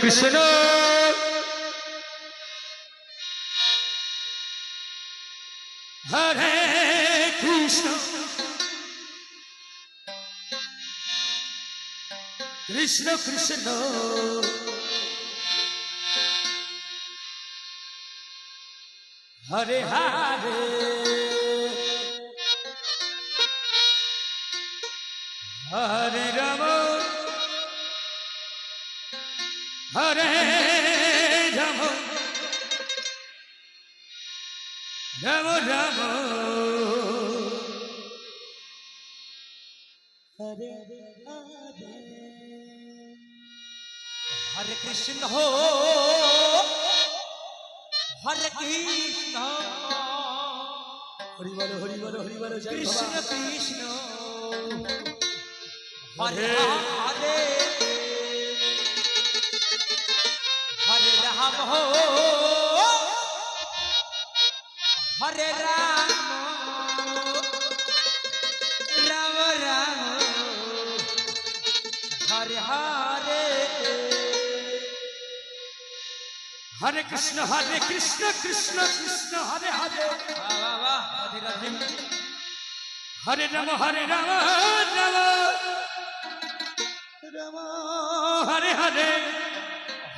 Krishna হরে Krishna Krishna Krishna Hare Hare Hare Ram হরে Ram Ram Ram Hare Hare Hare Krishna হরে Krishna Hari বল Hari বল Hari বল Krishna Krishna Hare Hare Hare Ram হরে Ram Ram Ram Hare Hare Hare Krishna Krishna Krishna Hare Hare Radhe Radhe হরে Ram Ram Ram Hare Hare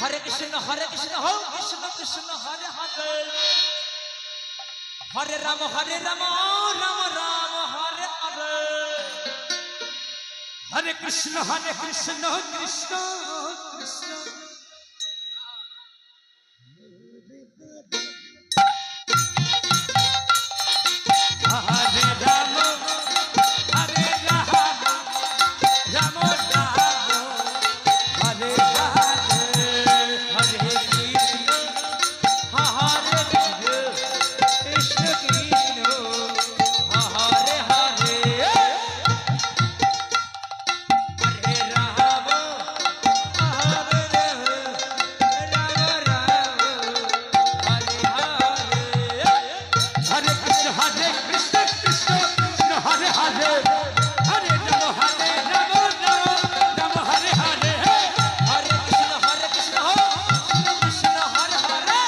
Hare Krishna Krishna Krishna Hare Hare Hare Ram Ram Ram Hare Hare Hare Krishna Krishna Krishna হরে Ram হরে Ram Ram Ram Hare Hare Hare Krishna হরে Krishna Krishna Hare Hare Hare Ram হরে Ram Ram Hare Hare Hare Krishna Krishna Krishna Hare Hare Hare Ram Ram Ram Hare Hare Hare Krishna Krishna Krishna Hare Hare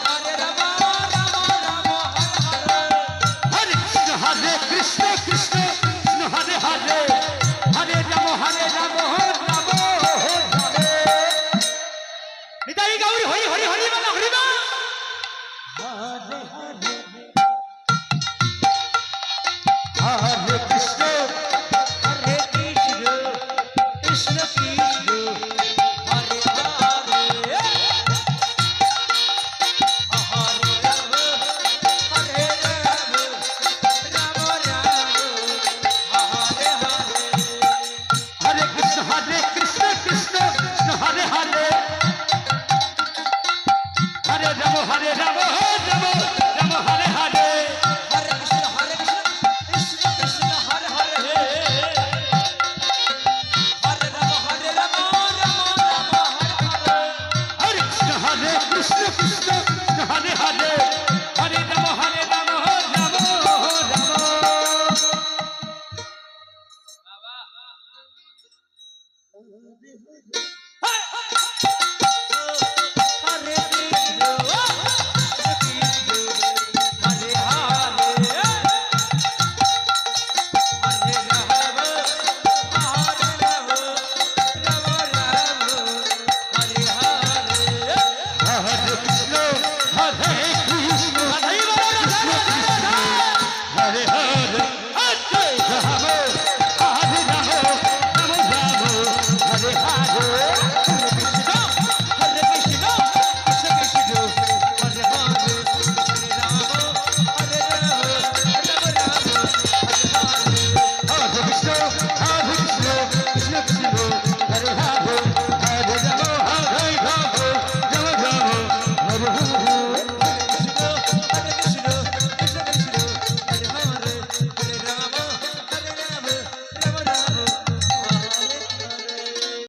Hare Ram Ram Ram Hare Hare Hare Krishna Krishna Krishna Hare Hare Hare Ram Ram হরে Nitai Gour Hari Hari Hari বল Hari বল Hare Hare Hare Krishna Krishna Krishna Hare Hare Hare Ram হরে Ram Ram Ram Hare Hare Hare Krishna Krishna Krishna Hare Hare Hare Ram Ram